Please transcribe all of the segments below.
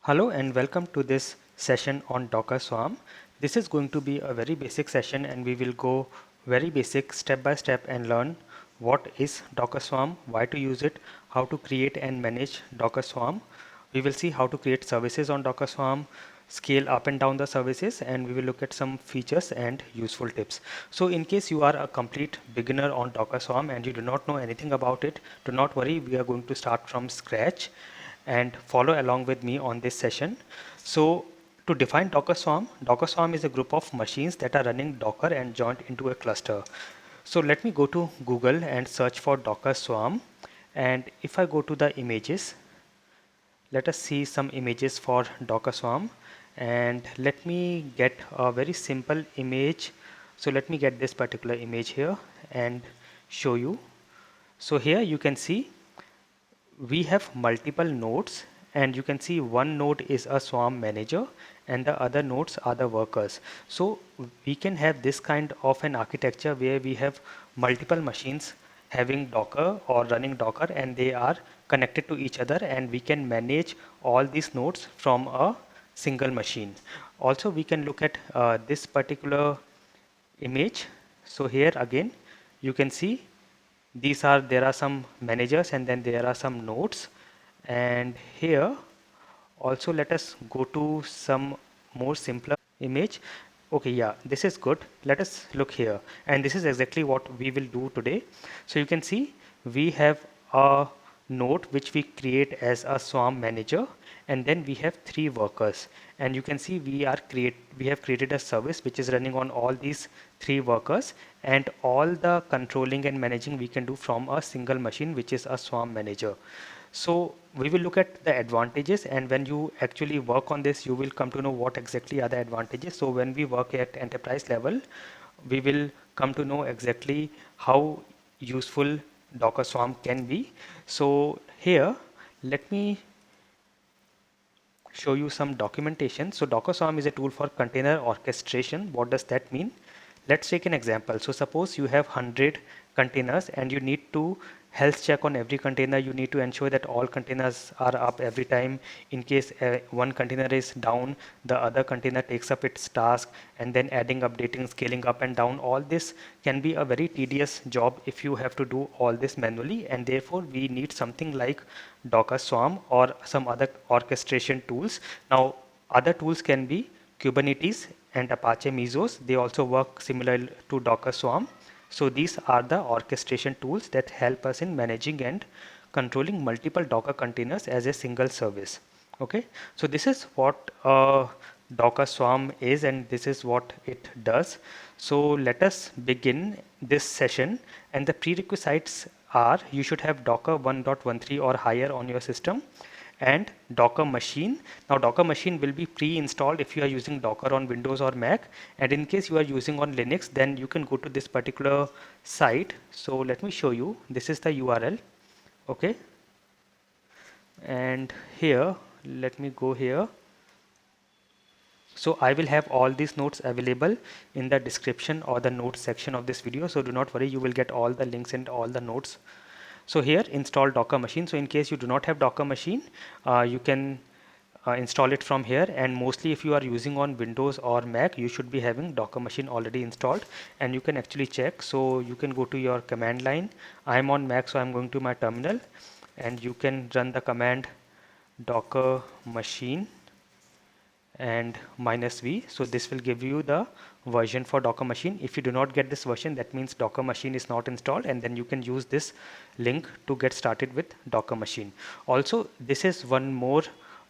Hello and welcome to this session on Docker Swarm. This is going to be a very basic session and we will go very basic step by step and learn what is Docker Swarm, why to use it, how to create and manage Docker Swarm. We will see how to create services on Docker Swarm, scale up and down the services, and we will look at some features and useful tips. So in case you are a complete beginner on Docker Swarm and you do not know anything about it, do not worry, we are going to start from scratch and follow along with me on this session. So to define Docker Swarm is a group of machines that are running Docker and joined into a cluster. So let me go to Google and search for Docker Swarm. And if I go to the images, let us see some images for Docker Swarm. And let me get a very simple image. So let me get this particular image here and show you. So here you can see we have multiple nodes, and you can see one node is a swarm manager and the other nodes are the workers. So we can have this kind of an architecture where we have multiple machines having Docker or running Docker, and they are connected to each other, and we can manage all these nodes from a single machine. Also we can look at this particular image. So here again you can see there are some managers and then there are some nodes. And here also let us go to some more simpler image. Okay, yeah, this is good. Let us look here, and this is exactly what we will do today. So you can see we have a node which we create as a swarm manager, and then we have three workers, and you can see we have created a service which is running on all these three workers, and all the controlling and managing we can do from a single machine, which is a swarm manager. So we will look at the advantages, and when you actually work on this you will come to know what exactly are the advantages. So when we work at enterprise level, we will come to know exactly how useful Docker Swarm can be. So here let me show you some documentation. So Docker Swarm is a tool for container orchestration. What does that mean? Let's take an example. So suppose you have 100 containers and you need to health check on every container. You need to ensure that all containers are up every time. In case one container is down, the other container takes up its task, and then adding, updating, scaling up and down. All this can be a very tedious job if you have to do all this manually, and therefore we need something like Docker Swarm or some other orchestration tools. Now other tools can be Kubernetes and Apache Mesos. They also work similar to Docker Swarm. So these are the orchestration tools that help us in managing and controlling multiple Docker containers as a single service. Okay, so this is what Docker Swarm is, and this is what it does. So let us begin this session, and the prerequisites are you should have Docker 1.13 or higher on your system, and Docker machine. Now Docker machine will be pre-installed if you are using Docker on Windows or Mac, and in case you are using on Linux, then you can go to this particular site. So let me show you. This is the URL. Okay, and here let me go here. So I will have all these notes available in the description or the notes section of this video. So do not worry, you will get all the links and all the notes. So here install Docker machine. So in case you do not have Docker machine, you can install it from here. And mostly if you are using on Windows or Mac, you should be having Docker machine already installed, and you can actually check. So you can go to your command line. I'm on Mac, so I'm going to my terminal, and you can run the command Docker machine and -v. So this will give you the version for Docker machine. If you do not get this version, that means Docker machine is not installed, and then you can use this link to get started with Docker machine. Also, this is one more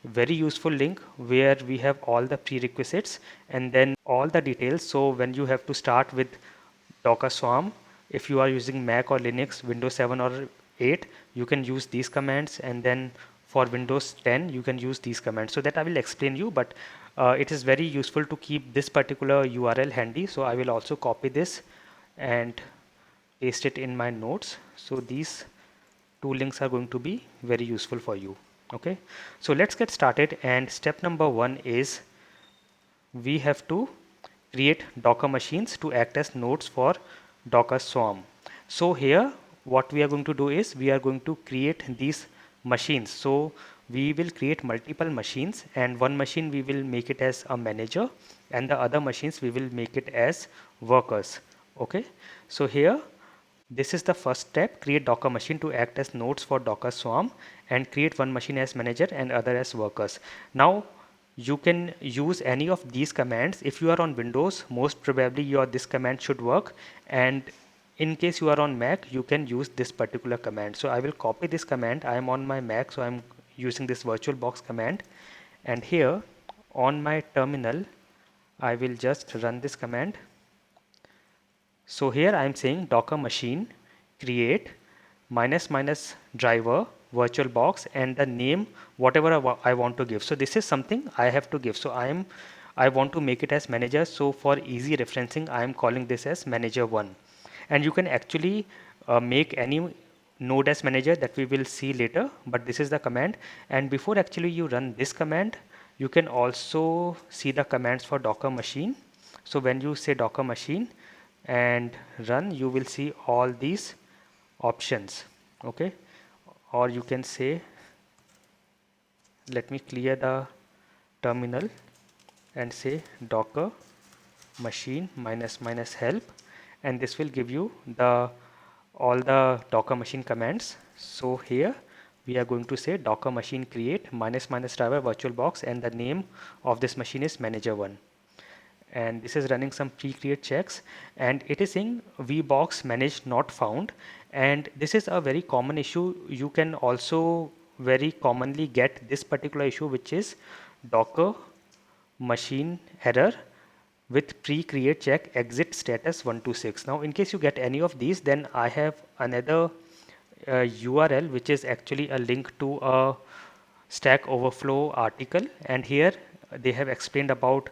very useful link where we have all the prerequisites and then all the details. So when you have to start with Docker Swarm, if you are using Mac or Linux, Windows 7 or 8, you can use these commands, and then for Windows 10 you can use these commands. So that I will explain you, but it is very useful to keep this particular URL handy. So I will also copy this and paste it in my notes. So these two links are going to be very useful for you. Okay, so let's get started. And step number 1 is we have to create Docker machines to act as nodes for Docker Swarm. So here what we are going to do is we are going to create these machines. So we will create multiple machines, and one machine we will make it as a manager and the other machines we will make it as workers. Okay, so here this is the first step: create Docker machine to act as nodes for Docker Swarm and create one machine as manager and other as workers. Now you can use any of these commands. If you are on Windows, most probably your this command should work, and in case you are on Mac, you can use this particular command. So I will copy this command. I am on my Mac, so I'm using this VirtualBox command, and here on my terminal I will just run this command. So here I am saying Docker machine create minus minus driver VirtualBox and the name whatever I want to give. So this is something I have to give. So I want to make it as manager. So for easy referencing, I am calling this as manager 1. And you can actually make any node as manager, that we will see later, but this is the command. And before actually you run this command, you can also see the commands for Docker machine. So when you say Docker machine and run, you will see all these options. Okay, or you can say, let me clear the terminal and say Docker machine minus minus help, and this will give you the all the Docker machine commands. So here we are going to say Docker machine create minus minus driver VirtualBox and the name of this machine is manager1, and this is running some pre-create checks, and it is saying vbox managed not found, and this is a very common issue. You can also very commonly get this particular issue, which is Docker machine error with pre-create check exit status 126. Now in case you get any of these, then I have another URL which is actually a link to a Stack Overflow article, and here they have explained about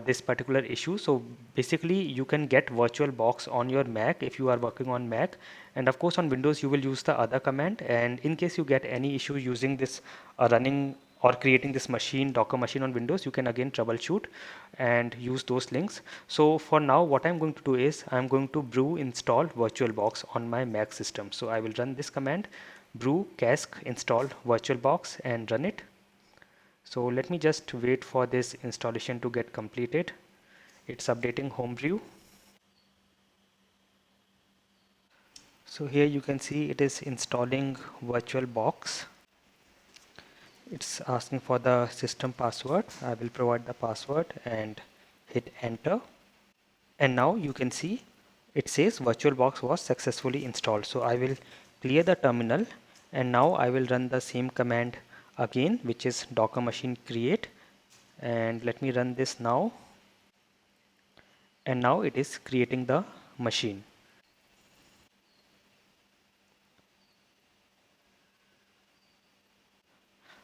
this particular issue. So basically you can get VirtualBox on your Mac if you are working on Mac, and of course on Windows you will use the other command. And in case you get any issue using this running or creating this machine, Docker machine on Windows, you can again troubleshoot and use those links. So for now what I'm going to do is I'm going to brew install VirtualBox on my Mac system. So I will run this command, brew cask install VirtualBox, and run it. So let me just wait for this installation to get completed. It's updating Homebrew. So here you can see it is installing VirtualBox. It's asking for the system password. I will provide the password and hit enter. And now you can see it says VirtualBox was successfully installed. So I will clear the terminal, and now I will run the same command again, which is Docker machine create, and let me run this now, and now it is creating the machine.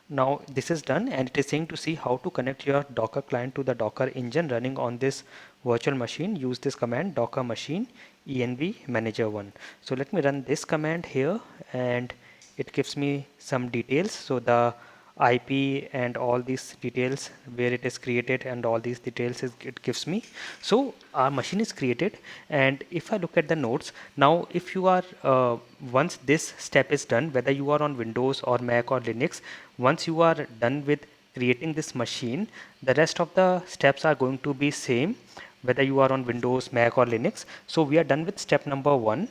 Now this is done, and it is saying to see how to connect your Docker client to the Docker engine running on this virtual machine. Use this command docker machine env manager1. So let me run this command here, and it gives me some details. So the IP and all these details, where it is created, and all these details it gives me. So our machine is created, and if I look at the nodes now, if you are once this step is done, whether you are on Windows or Mac or Linux, once you are done with creating this machine, the rest of the steps are going to be same whether you are on Windows, Mac or Linux. So we are done with step number 1,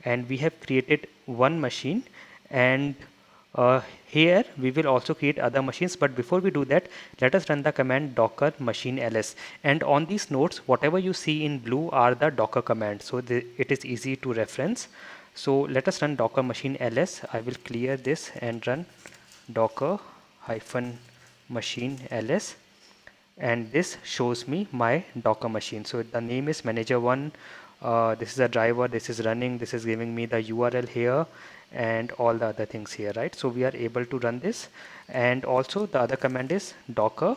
and we have created one machine, and here we will also create other machines. But before we do that, let us run the command docker machine ls, and on these nodes whatever you see in blue are the Docker commands, so it is easy to reference. So let us run docker machine ls. I will clear this and run docker hyphen machine ls, and this shows me my Docker machine. So the name is manager1, this is a driver, this is running, this is giving me the URL here and all the other things here, right? So we are able to run this, and also the other command is docker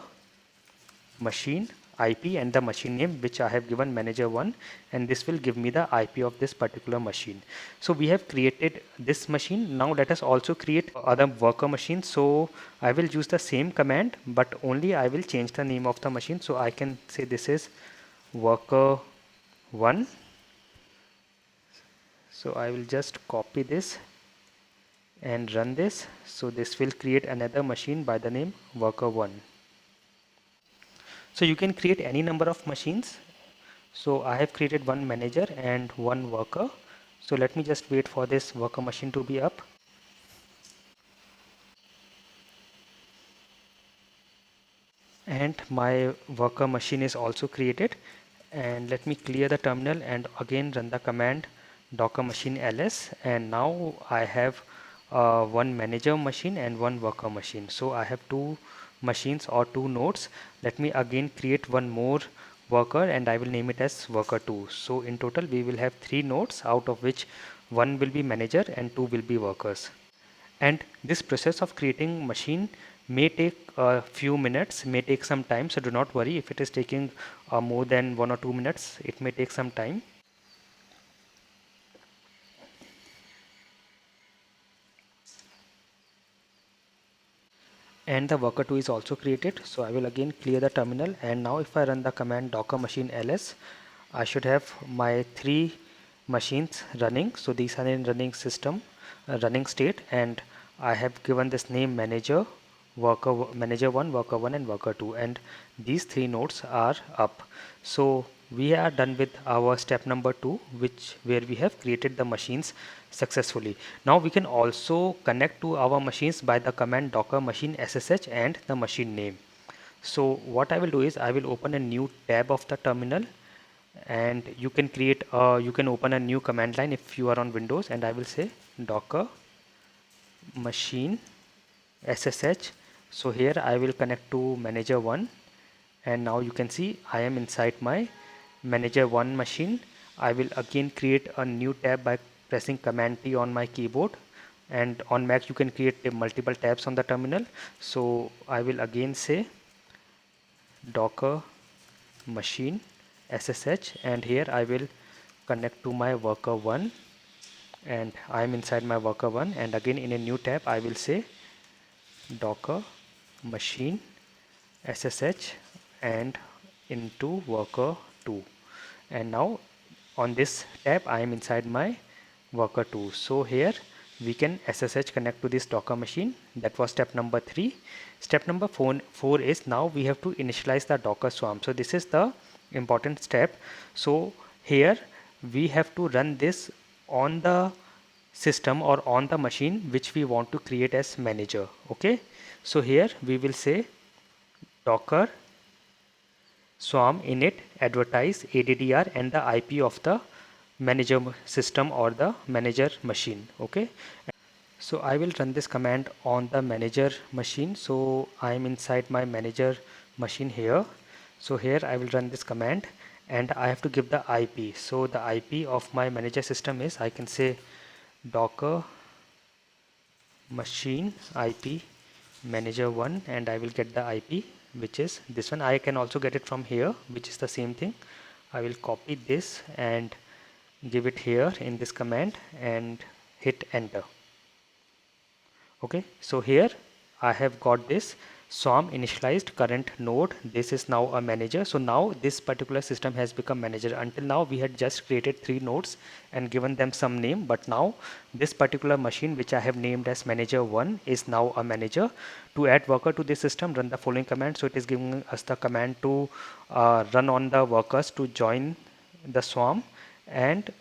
machine IP and the machine name, which I have given manager1, and this will give me the IP of this particular machine. So we have created this machine. Now let us also create other worker machines. So I will use the same command, but only I will change the name of the machine. So I can say this is worker1. So I will just copy this and run this. So this will create another machine by the name worker1. So you can create any number of machines. So I have created one manager and one worker. So let me just wait for this worker machine to be up. And my worker machine is also created. And let me clear the terminal and again run the command docker machine ls, and now I have one manager machine and one worker machine. So I have two machines or two nodes. Let me again create one more worker and I will name it as worker2. So in total we will have three nodes, out of which one will be manager and two will be workers. And this process of creating machine may take a few minutes, may take some time, so do not worry if it is taking more than 1 or 2 minutes. It may take some time. And the worker2 is also created, so I will again clear the terminal, and now if I run the command docker machine ls, I should have my three machines running. So these are in running system, running state, and I have given this name manager, manager1, worker1 and worker2, and these three nodes are up. So we are done with our step number 2, which where we have created the machines successfully. Now we can also connect to our machines by the command docker machine ssh and the machine name. So what I will do is I will open a new tab of the terminal, and you can you can open a new command line if you are on Windows, and I will say docker machine ssh. So here I will connect to manager1, and now you can see I am inside my manager1 machine. I will again create a new tab by pressing command T on my keyboard, and on Mac you can create multiple tabs on the terminal. So I will again say docker machine ssh, and here I will connect to my worker1, and I am inside my worker1, and again in a new tab I will say docker machine ssh and into worker2, and now on this tab I am inside my worker2. So here we can ssh connect to this docker machine. That was step number 3. Step number 4 is now we have to initialize the docker swarm. So this is the important step. So here we have to run this on the system or on the machine which we want to create as manager. Okay, so here we will say docker swarm init advertise addr and the IP of the manager system or the manager machine. Okay, so I will run this command on the manager machine. So I am inside my manager machine here. So here I will run this command and I have to give the IP. So the IP of my manager system is, I can say docker machine IP manager1, and I will get the IP which is this one. I can also get it from here, which is the same thing. I will copy this and give it here in this command and hit enter. Okay, so here I have got this swarm initialized current node. This is now a manager. So now this particular system has become manager. Until now we had just created 3 nodes and given them some name, but now this particular machine which I have named as manager1 is now a manager. To add worker to this system, run the following command. So it is giving us the command to run on the workers to join the swarm, and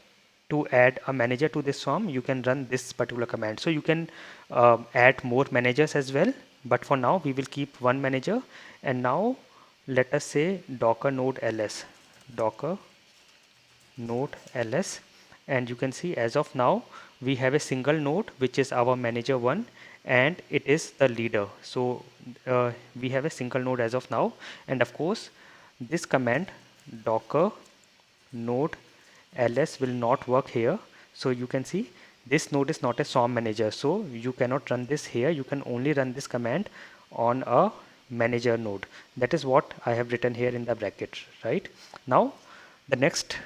to add a manager to this swarm you can run this particular command. So you can add more managers as well, but for now we will keep one manager. And now let us say docker node ls, docker node ls, and you can see as of now we have a single node which is our manager one, and it is the leader. So we have a single node as of now, and of course this command docker node ls will not work here. So you can see this node is not a swarm manager, so you cannot run this here. You can only run this command on a manager node. That is what I have written here in the bracket. Right now the next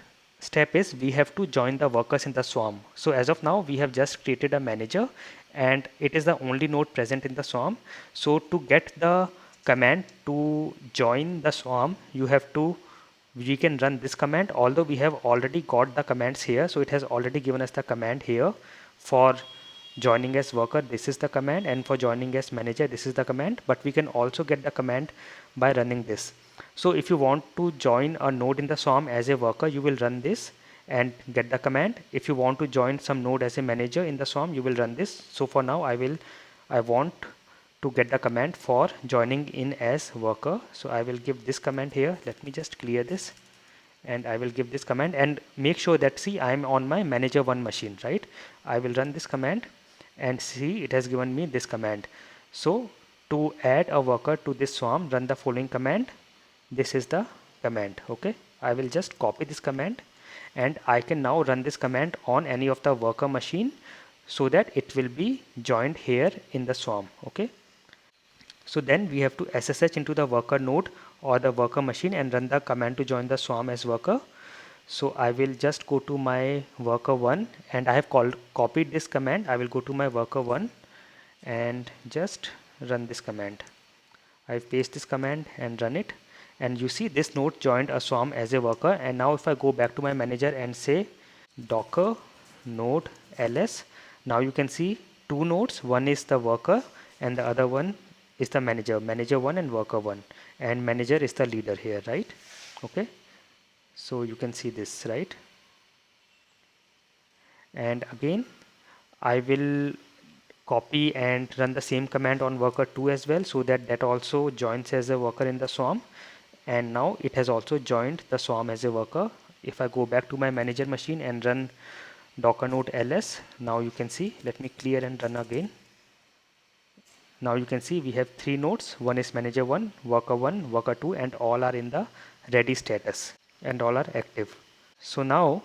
step is we have to join the workers in the swarm. So as of now we have just created a manager and it is the only node present in the swarm. So to get the command to join the swarm, you have to, we can run this command, although we have already got the commands here. So it has already given us the command here for joining as worker, this is the command, and for joining as manager, this is the command. But we can also get the command by running this. So if you want to join a node in the swarm as a worker, you will run this and get the command. If you want to join some node as a manager in the swarm, you will run this. So for now I want to get the command for joining in as worker. So I will give this command here. Let me just clear this, and I will give this command and make sure that, see, I am on my manager 1 machine, right? I will run this command and see it has given me this command. So to add a worker to this swarm, run the following command. This is the command. Okay, I will just copy this command and I can now run this command on any of the worker machine so that it will be joined here in the swarm. Okay, so then we have to SSH into the worker node or the worker machine and run the command to join the swarm as worker. So I will just go to my worker 1 and I have copied this command. I will go to my worker 1 and just run this command. I paste this command and run it, and you see this node joined a swarm as a worker. And now if I go back to my manager and say docker node ls, now you can see two nodes. One is the worker and the other one is the manager, manager 1 and worker 1, and manager is the leader here, right? Okay, so you can see this, right? And again I will copy and run the same command on worker 2 as well, so that that also joins as a worker in the swarm. And now it has also joined the swarm as a worker. If I go back to my manager machine and run docker node ls, now you can see, let me clear and run again. Now you can see we have three nodes. One is manager 1, worker 2, and all are in the ready status and all are active. So now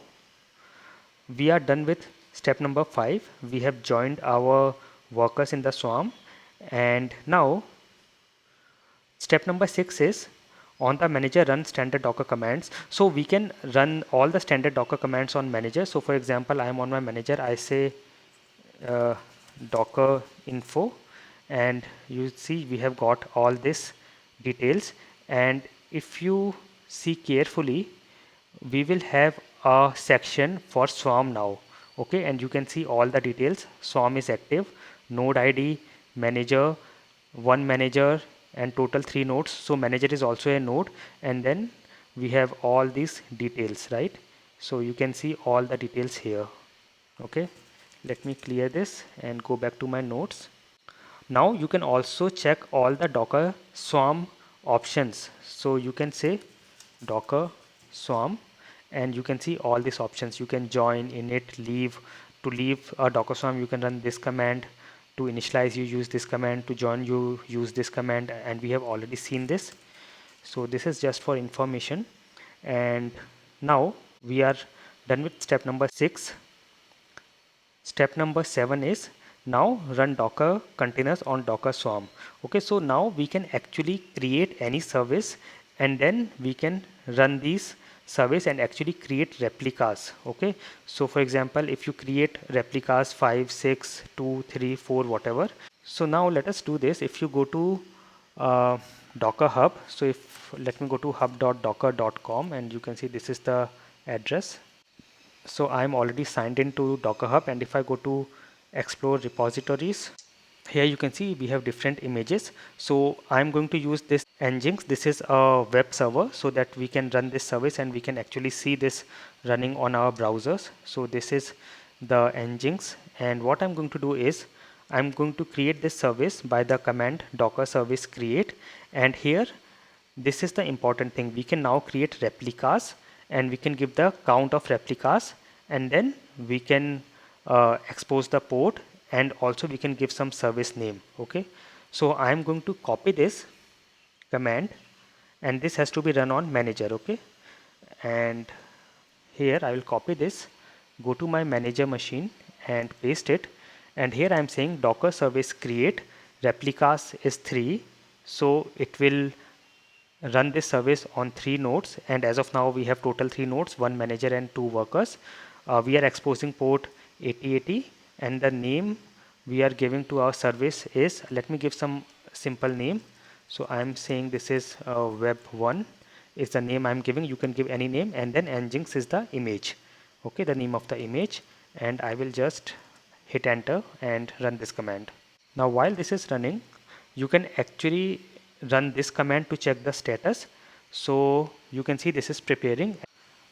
we are done with step number 5. We have joined our workers in the swarm, and now step number 6 is on the manager run standard docker commands. So we can run all the standard docker commands on manager. So for example, I am on my manager, I say docker info, and you see we have got all this details. And if you see carefully, we will have a section for swarm now. Okay, and you can see all the details. Swarm is active, node id, manager, one manager, and total 3 nodes. So manager is also a node, and then we have all these details, right? So you can see all the details here. Okay, let me clear this and go back to my notes. Now you can also check all the docker swarm options. So you can say docker swarm and you can see all these options. You can join, init, leave. To leave a docker swarm, you can run this command. To initialize, you use this command. To join, you use this command, and we have already seen this. So this is just for information. And now we are done with step number 6. Step number 7 is now run docker containers on docker swarm. Okay, so now we can actually create any service and then we can run these service and actually create replicas. Okay, so for example, if you create replicas 5, 6, 2, 3, 4, whatever. So now let us do this. If you go to docker hub, so if let me go to hub.docker.com, and you can see this is the address. So I'm already signed into Docker Hub, and if I go to explore repositories, here you can see we have different images. So I'm going to use this Nginx. This is a web server, so that we can run this service and we can actually see this running on our browsers. So this is the Nginx, and what I'm going to do is I'm going to create this service by the command docker service create. And here, this is the important thing. We can now create replicas and we can give the count of replicas, and then we can expose the port, and also we can give some service name. Okay, so I'm going to copy this command, and this has to be run on manager. Okay, and here I will copy this, go to my manager machine and paste it, and here I am saying docker service create replicas is 3, so it will run this service on 3 nodes, and as of now we have total 3 nodes, 1 manager and 2 workers. We are exposing port 8080, and the name we are giving to our service is, let me give some simple name. So I am saying this is web1 is the name I'm giving. You can give any name, and then Nginx is the image. Okay, the name of the image, and I will just hit enter and run this command. Now while this is running, you can actually run this command to check the status. So you can see this is preparing,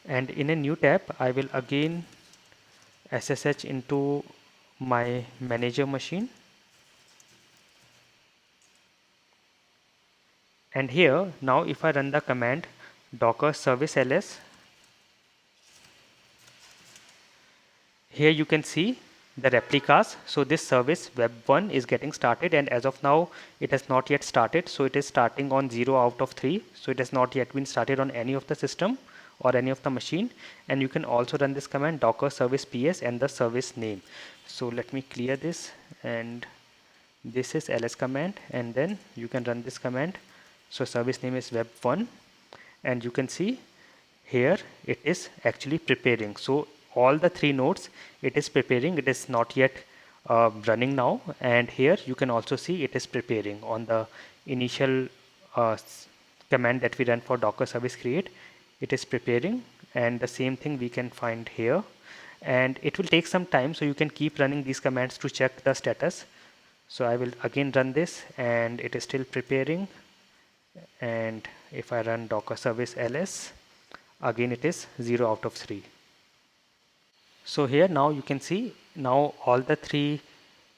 and in a new tab I will again SSH into my manager machine, and here now if I run the command docker service ls, here you can see the replicas. So this service web1 is getting started, and as of now it has not yet started, so it is starting on 0 out of 3, so it has not yet been started on any of the system or any of the machine. And you can also run this command docker service ps and the service name. So let me clear this, and this is ls command, and then you can run this command. So service name is web1, and you can see here it is actually preparing. So all the three nodes it is preparing, it is not yet running now, and here you can also see it is preparing on the initial command that we ran for docker service create. It is preparing, and the same thing we can find here, and it will take some time, so you can keep running these commands to check the status. So I will again run this, and it is still preparing, and if I run docker service ls, again it is 0 out of 3. So here now you can see now all the three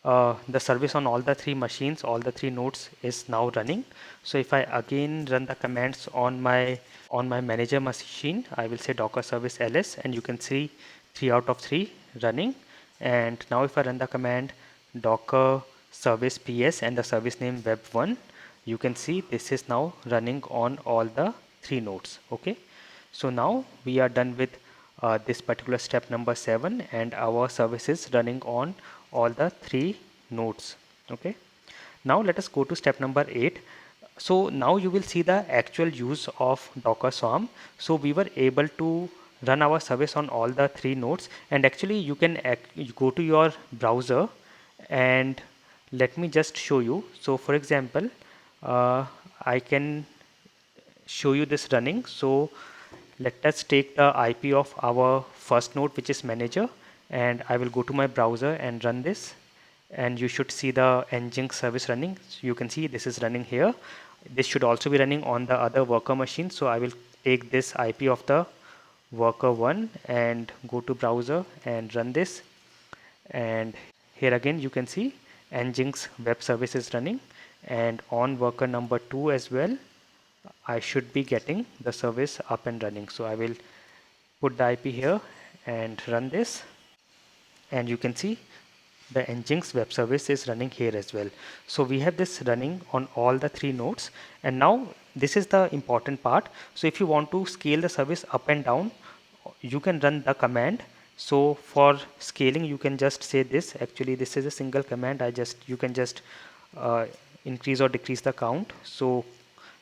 the service on all the three machines, all the three nodes is now running. So if I again run the commands on my manager machine, I will say docker service ls, and you can see 3 out of 3 running. And now if I run the command docker service ps and the service name web1, you can see this is now running on all the three nodes. Okay, so now we are done with this particular step number 7, and our service is running on all the three nodes. Okay, now let us go to step number 8. So now you will see the actual use of docker swarm. So we were able to run our service on all the three nodes, and actually you can you go to your browser, and let me just show you. So for example, I can show you this running. So let us take the IP of our first node, which is manager, and I will go to my browser and run this, and you should see the Nginx service running. So you can see this is running here. This should also be running on the other worker machine. So I will take this IP of the worker 1 and go to browser and run this, and here again you can see Nginx web service is running, and on worker number 2 as well I should be getting the service up and running. So I will put the IP here and run this, and you can see the Nginx web service is running here as well. So we have this running on all the three nodes, and now this is the important part. So if you want to scale the service up and down, you can run the command. So for scaling you can just say this. Actually this is a single command. You can just increase or decrease the count. So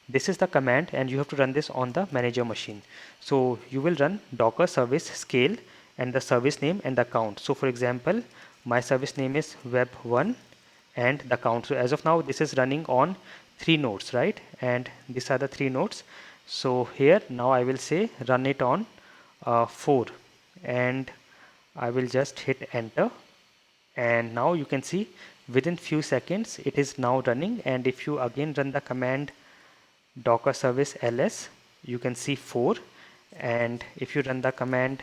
this is the command, and you have to run this on the manager machine. So you will run docker service scale and the service name and the count. So for example, my service name is web1 and the count. So as of now this is running on three nodes, right? And these are the three nodes. So here now I will say run it on 4, and I will just hit enter, and now you can see within few seconds it is now running. And if you again run the command docker service ls, you can see 4, and if you run the command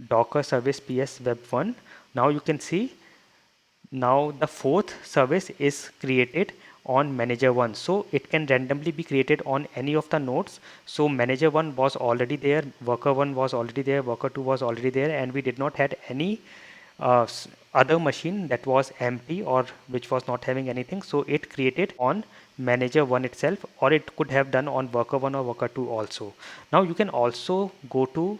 docker service ps web1, now you can see now the fourth service is created on manager 1. So it can randomly be created on any of the nodes. So manager 1 was already there, worker 1 was already there, worker 2 was already there, and we did not had any other machine that was empty or which was not having anything. So it created on manager 1 itself, or it could have done on worker 1 or worker 2 also. Now you can also go to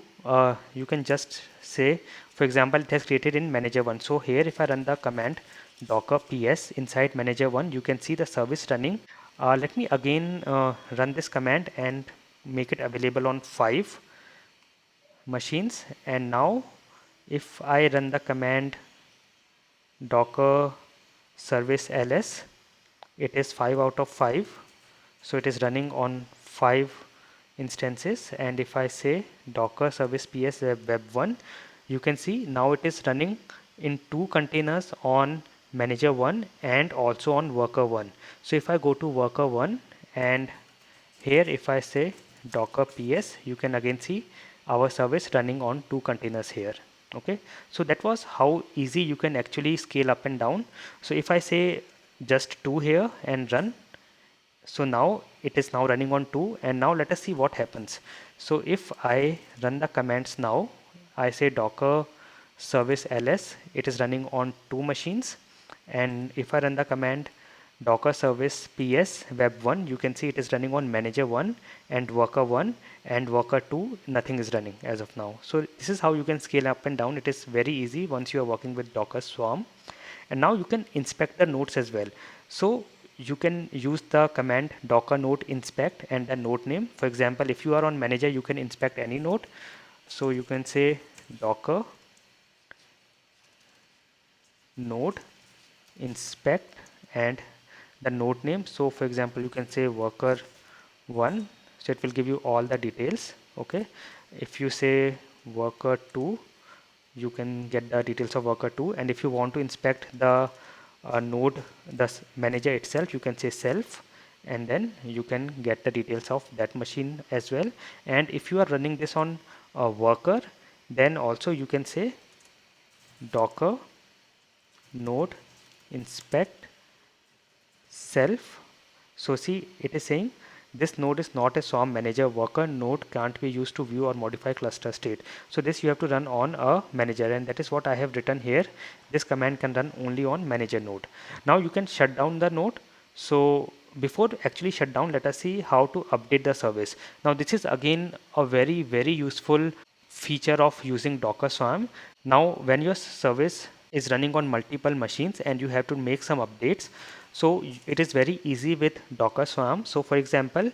you can just say, for example, it has created in manager 1. So here if I run the command docker ps inside manager 1, you can see the service running. Let me again run this command and make it available on 5 machines. And now if I run the command docker service ls, it is 5 out of 5. So it is running on 5 instances. And if I say docker service ps web1, you can see now it is running in two containers on manager 1 and also on worker 1. So if I go to worker 1 and here if I say docker ps, you can again see our service running on two containers here. Okay, so that was how easy you can actually scale up and down. So if I say just 2 here and run, so now it is now running on 2, and now let us see what happens. So if I run the commands now, I say docker service ls, it is running on 2 machines. And if I run the command docker service ps web 1, you can see it is running on manager 1 and worker 1, and worker 2 nothing is running as of now. So this is how you can scale up and down. It is very easy once you are working with docker swarm. And now you can inspect the nodes as well. So you can use the command docker node inspect and the node name. For example, if you are on manager, you can inspect any node. So you can say docker node inspect and the node name. So for example, you can say worker 1, so it will give you all the details. Okay, if you say worker 2, you can get the details of worker 2, and if you want to inspect the node, the manager itself, you can say self, and then you can get the details of that machine as well. And if you are running this on a worker, then also you can say docker node inspect self. So see, it is saying this node is not a swarm manager. Worker node can't be used to view or modify cluster state. So this you have to run on a manager, and that is what I have written here. This command can run only on manager node. Now you can shut down the node. So before actually shut down, let us see how to update the service. Now this is again a very useful feature of using docker swarm. Now when your service is running on multiple machines and you have to make some updates, so it is very easy with docker swarm. So for example,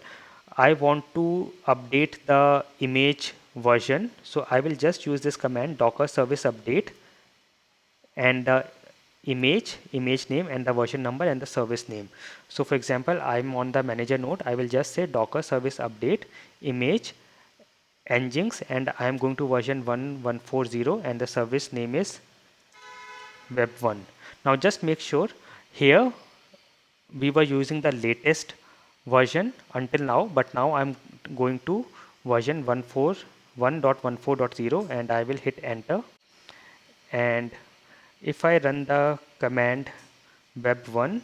I want to update the image version, so I will just use this command docker service update and the image name and the version number and the service name. So for example, I'm on the manager node, I will just say docker service update image nginx, and I am going to version 1140 and the service name is web 1. Now just make sure here we were using the latest version until now, but now I'm going to version 1.14.0 and I will hit enter. And if I run the command web1,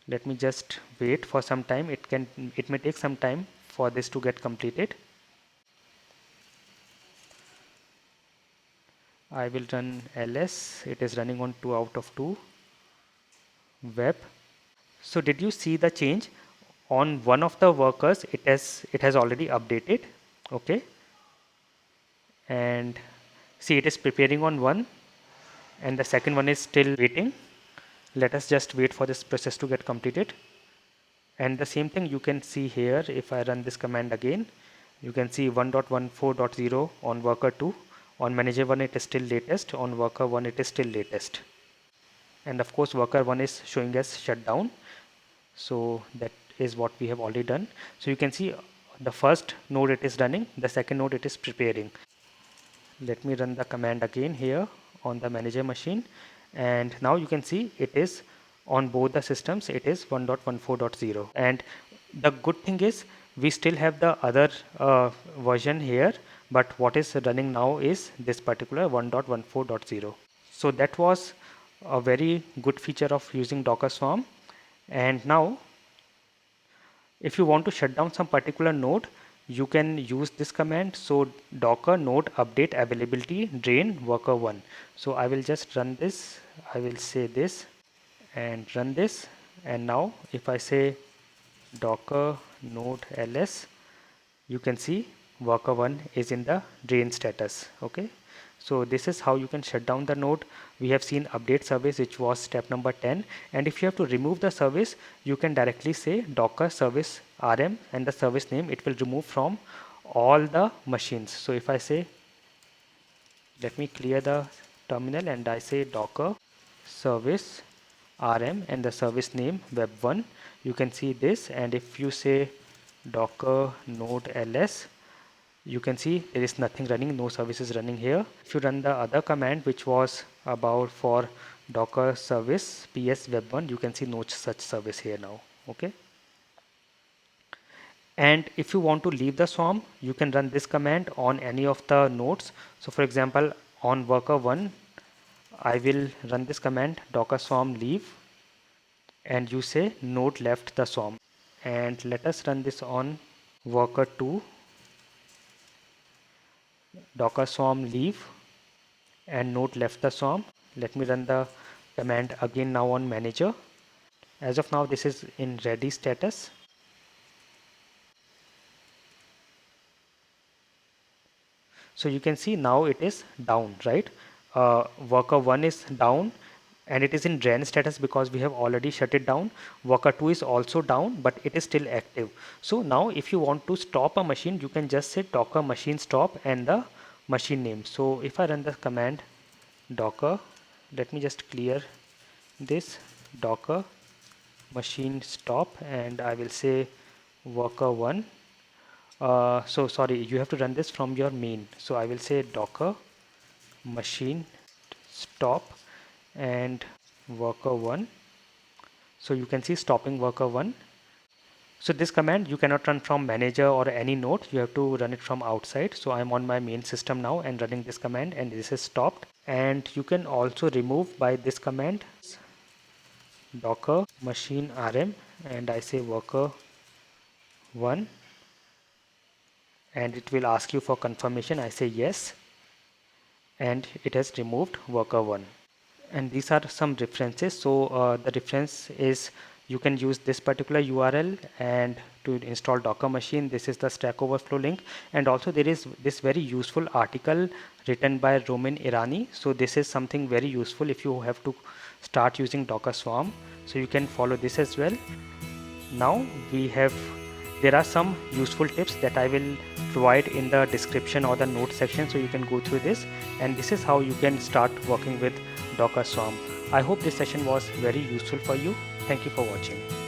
let me just wait for some time. It may take some time for this to get completed. I will run ls. It is running on 2 out of 2 web. So did you see the change? On one of the workers, it has already updated. Okay, and see, it is preparing on one, and the second one is still waiting. Let us just wait for this process to get completed. And the same thing you can see here. If I run this command again, you can see 1.14.0 on worker 2. On manager 1 it is still latest. On worker 1 it is still latest. And of course worker 1 is showing as shutdown. So that is what we have already done. So you can see the first node it is running, the second node it is preparing. Let me run the command again here on the manager machine, and now you can see it is on both the systems, it is 1.14.0. and the good thing is we still have the other version here, but what is running now is this particular 1.14.0. So that was a very good feature of using docker swarm. And now if you want to shut down some particular node, you can use this command. So docker node update availability drain worker 1. So I will just run this. I will say this and run this. And now if I say docker node ls, you can see worker 1 is in the drain status. Okay, so this is how you can shut down the node. We have seen update service, which was step number 10, and if you have to remove the service, you can directly say docker service rm and the service name. It will remove from all the machines. So if I say, let me clear the terminal, and I say docker service rm and the service name web1, you can see this. And if you say docker node ls, you can see there is nothing running, no services running here. If you run the other command, which was about for Docker service ps web1, you can see no such service here now. Okay. And if you want to leave the swarm, you can run this command on any of the nodes. So for example, on worker1, I will run this command docker swarm leave, and you say node left the swarm. And let us run this on worker2, docker swarm leave, and node left the swarm. Let me run the command again now on manager. As of now, this is in ready status. So you can see now it is down, right? Worker 1 is down and it is in ran status because we have already shut it down. Worker 2 is also down, but it is still active. So now if you want to stop a machine, you can just say docker machine stop and the machine name. So if I run the command docker, let me just clear this, docker machine stop, and I will say worker 1. So sorry, you have to run this from your main. So I will say docker machine stop and worker 1. So you can see stopping worker 1. So this command you cannot run from manager or any node, you have to run it from outside. So I'm on my main system now and running this command, and this is stopped. And you can also remove by this command docker machine rm, and I say worker 1, and it will ask you for confirmation. I say yes, and it has removed worker 1. And these are some references. So the reference is you can use this particular URL and to install Docker machine. This is the Stack Overflow link, and also there is this very useful article written by Roman Irani. So this is something very useful if you have to start using Docker Swarm. So you can follow this as well. Now there are some useful tips that I will provide in the description or the notes section, so you can go through this, and this is how you can start working with Docker Swarm. I hope this session was very useful for you. Thank you for watching.